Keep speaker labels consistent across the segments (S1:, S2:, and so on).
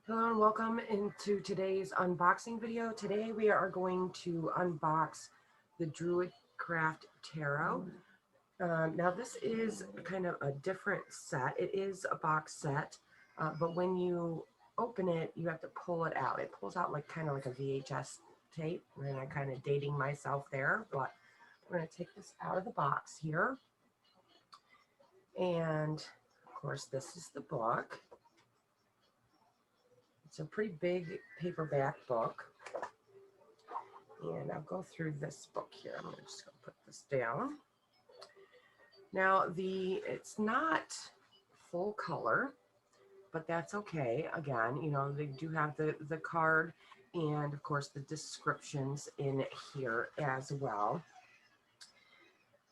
S1: Hello and welcome into today's unboxing video. Today we are going to unbox the DruidCraft Tarot. Now this is kind of a different set. It is a box set, but when you open it, you have to pull it out. It pulls out like kind of like a VHS tape, and I'm kind of dating myself there, but we're going to take this out of the box here. And of course, this is the book. It's a pretty big paperback book. And I'll go through this book here. I'm just going to put this down. Now, it's not full color, but that's okay. Again, you know, they do have the card and, of course, the descriptions in here as well.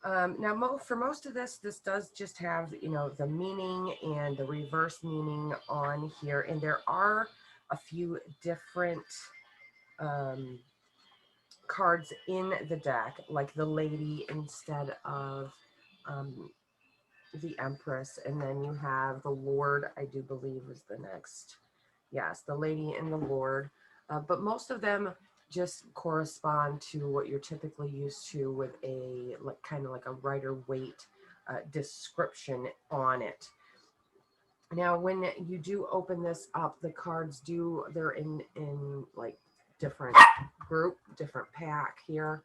S1: Now, for most of this does just have, you know, the meaning and the reverse meaning on here. And there are a few different cards in the deck, like the lady instead of the Empress, and then you have the Lord, I do believe was the next. Yes, the lady and the Lord. But most of them just correspond to what you're typically used to with a kind of like a Rider-Waite description on it. Now, when you do open this up, the cards they're in like different different pack here.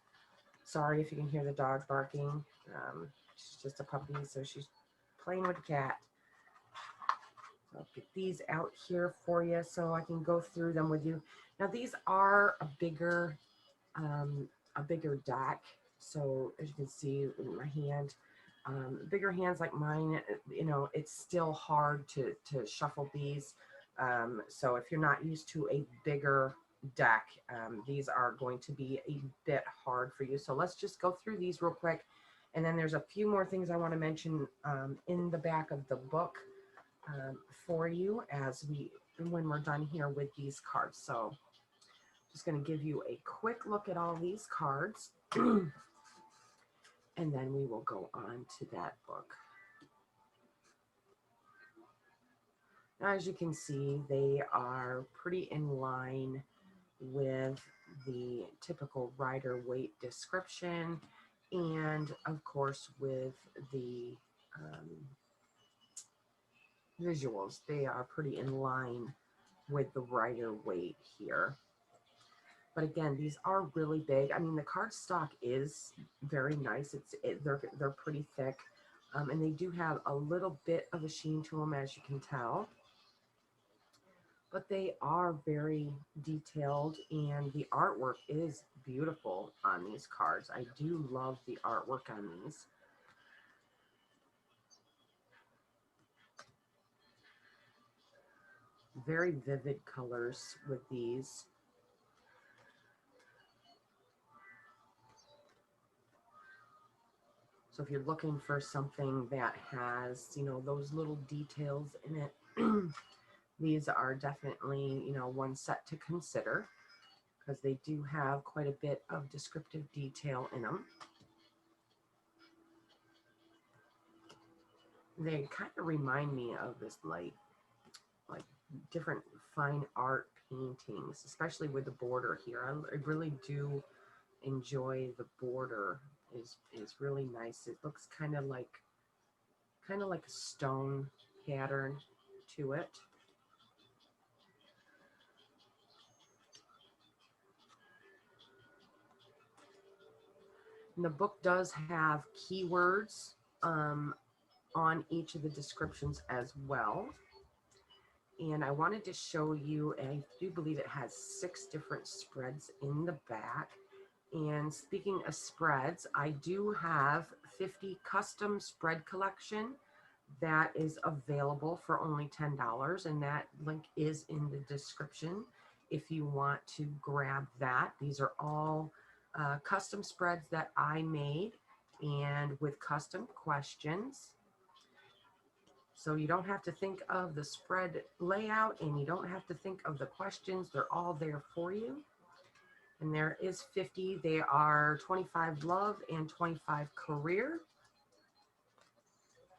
S1: Sorry if you can hear the dog barking. She's just a puppy, so she's playing with the cat. So I'll get these out here for you so I can go through them with you. Now, these are a bigger deck. So as you can see in my hand, bigger hands like mine, you know, it's still hard to shuffle these. So if you're not used to a bigger deck, these are going to be a bit hard for you. So let's just go through these real quick. And then there's a few more things I want to mention in the back of the book for you when we're done here with these cards. So just going to give you a quick look at all these cards. And then we will go on to that book. Now, as you can see, they are pretty in line with the typical Rider-Waite description, and of course with the visuals. They are pretty in line with the Rider-Waite here. But again, these are really big. I mean, the cardstock is very nice. They're pretty thick, and they do have a little bit of a sheen to them, as you can tell. But they are very detailed, and the artwork is beautiful on these cards. I do love the artwork on these. Very vivid colors with these. So if you're looking for something that has, you know, those little details in it, these are definitely, you know, one set to consider because they do have quite a bit of descriptive detail in them. They kind of remind me of this like different fine art paintings, especially with the border here. I really do enjoy the border. Is really nice. It looks kind of like a stone pattern to it. And the book does have keywords on each of the descriptions as well. And I wanted to show you, and I do believe it has 6 different spreads in the back. And speaking of spreads, I do have 50 custom spread collection that is available for only $10, and that link is in the description if you want to grab that. These are all custom spreads that I made and with custom questions. So you don't have to think of the spread layout, and you don't have to think of the questions. They're all there for you. And there is 50. They are 25 love and 25 career.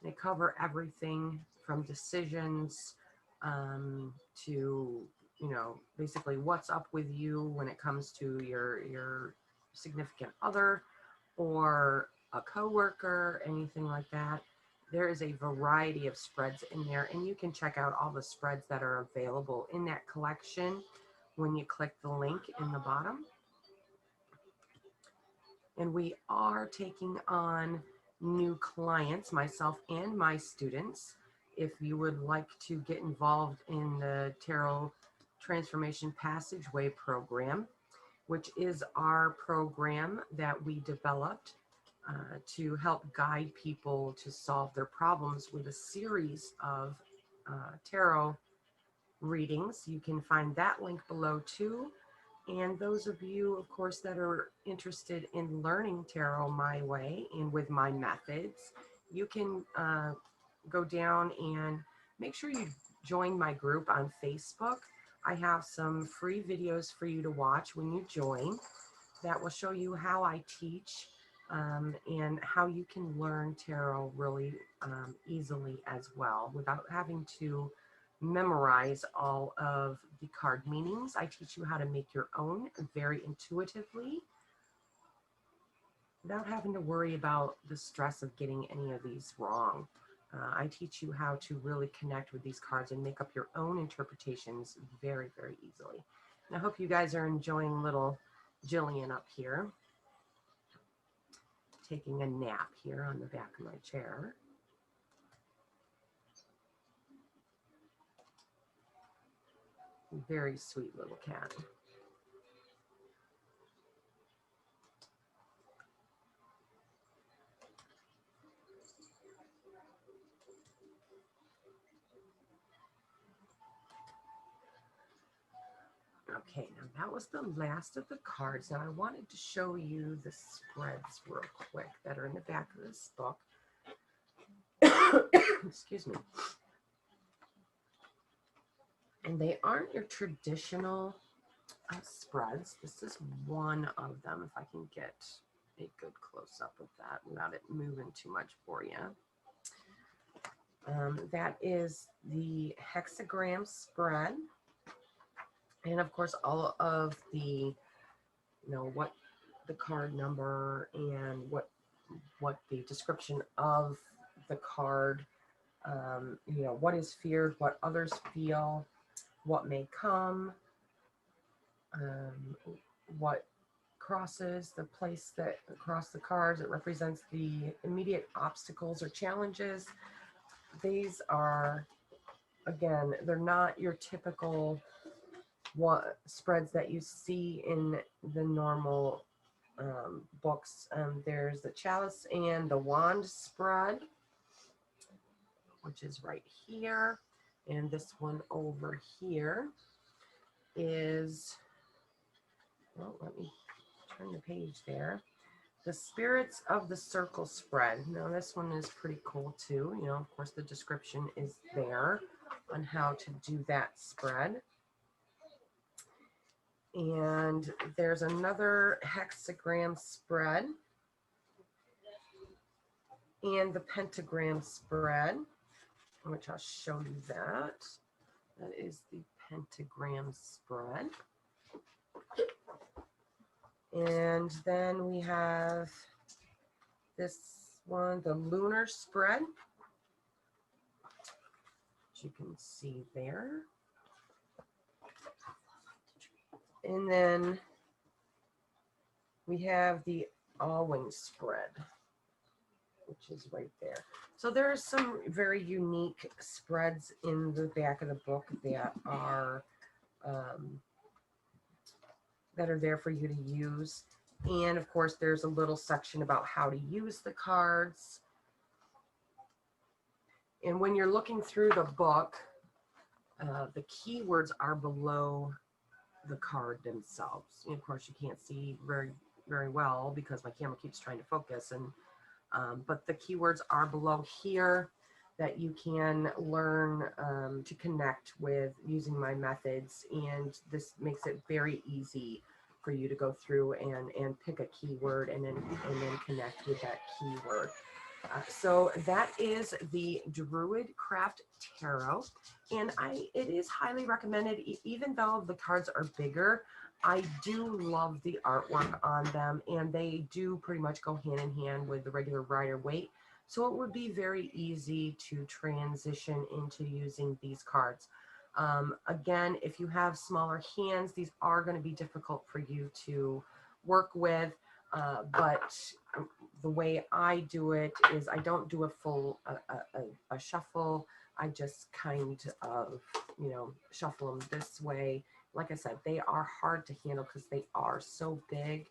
S1: They cover everything from decisions to you know, basically what's up with you when it comes to your significant other or a coworker, anything like that. There is a variety of spreads in there, and you can check out all the spreads that are available in that collection when you click the link in the bottom. And we are taking on new clients, myself and my students. If you would like to get involved in the Tarot Transformation Passageway program, which is our program that we developed to help guide people to solve their problems with a series of tarot readings. You can find that link below too. And those of you, of course, that are interested in learning tarot my way and with my methods, you can go down and make sure you join my group on Facebook. I have some free videos for you to watch when you join that will show you how I teach and how you can learn tarot really easily as well without having to memorize all of the card meanings. I teach you how to make your own very intuitively without having to worry about the stress of getting any of these wrong. I teach you how to really connect with these cards and make up your own interpretations very, very easily. And I hope you guys are enjoying little Jillian up here, taking a nap here on the back of my chair. Very sweet little cat. Okay, now that was the last of the cards. Now I wanted to show you the spreads real quick that are in the back of this book. Excuse me. And they aren't your traditional spreads. This is one of them, if I can get a good close-up of that without it moving too much for you. That is the hexagram spread. And of course, all of the, you know, what the card number and what the description of the card, you know, what is feared, what others feel, what may come, what crosses the place that across the cards. It represents the immediate obstacles or challenges. These are, again, they're not your typical spreads that you see in the normal books. There's the chalice and the wand spread, which is right here. And this one over here is, well, let me turn the page there. The Spirits of the Circle spread. Now this one is pretty cool too. You know, of course, the description is there on how to do that spread. And there's another hexagram spread and the pentagram spread, which I'll show you that. That is the pentagram spread. And then we have this one, the lunar spread, which you can see there. And then we have the All-Wing spread, which is right there. So there are some very unique spreads in the back of the book that are there for you to use. And of course, there's a little section about how to use the cards. And when you're looking through the book, the keywords are below the card themselves. And of course, you can't see very, very well because my camera keeps trying to focus. And but the keywords are below here that you can learn to connect with using my methods. And this makes it very easy for you to go through and pick a keyword and then connect with that keyword. So that is the DruidCraft Tarot, and it is highly recommended. Even though the cards are bigger, I do love the artwork on them, and they do pretty much go hand in hand with the regular Rider-Waite. So it would be very easy to transition into using these cards. Again, if you have smaller hands, these are going to be difficult for you to work with, but the way I do it is I don't do a full a shuffle. I just kind of, shuffle them this way. Like I said, they are hard to handle because they are so big.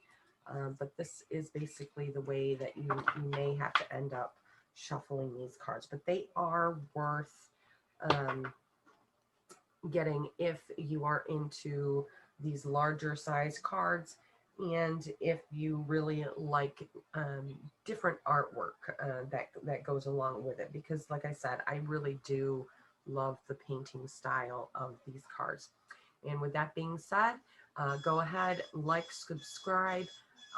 S1: But this is basically the way that you may have to end up shuffling these cards. But they are worth getting if you are into these larger size cards, and if you really like different artwork that goes along with it, because like I said, I really do love the painting style of these cards. And with that being said, go ahead, like, subscribe,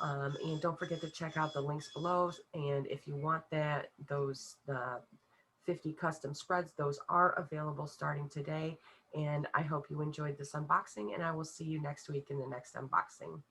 S1: and don't forget to check out the links below. And if you want those 50 custom spreads, those are available starting today. And I hope you enjoyed this unboxing, and I will see you next week in the next unboxing.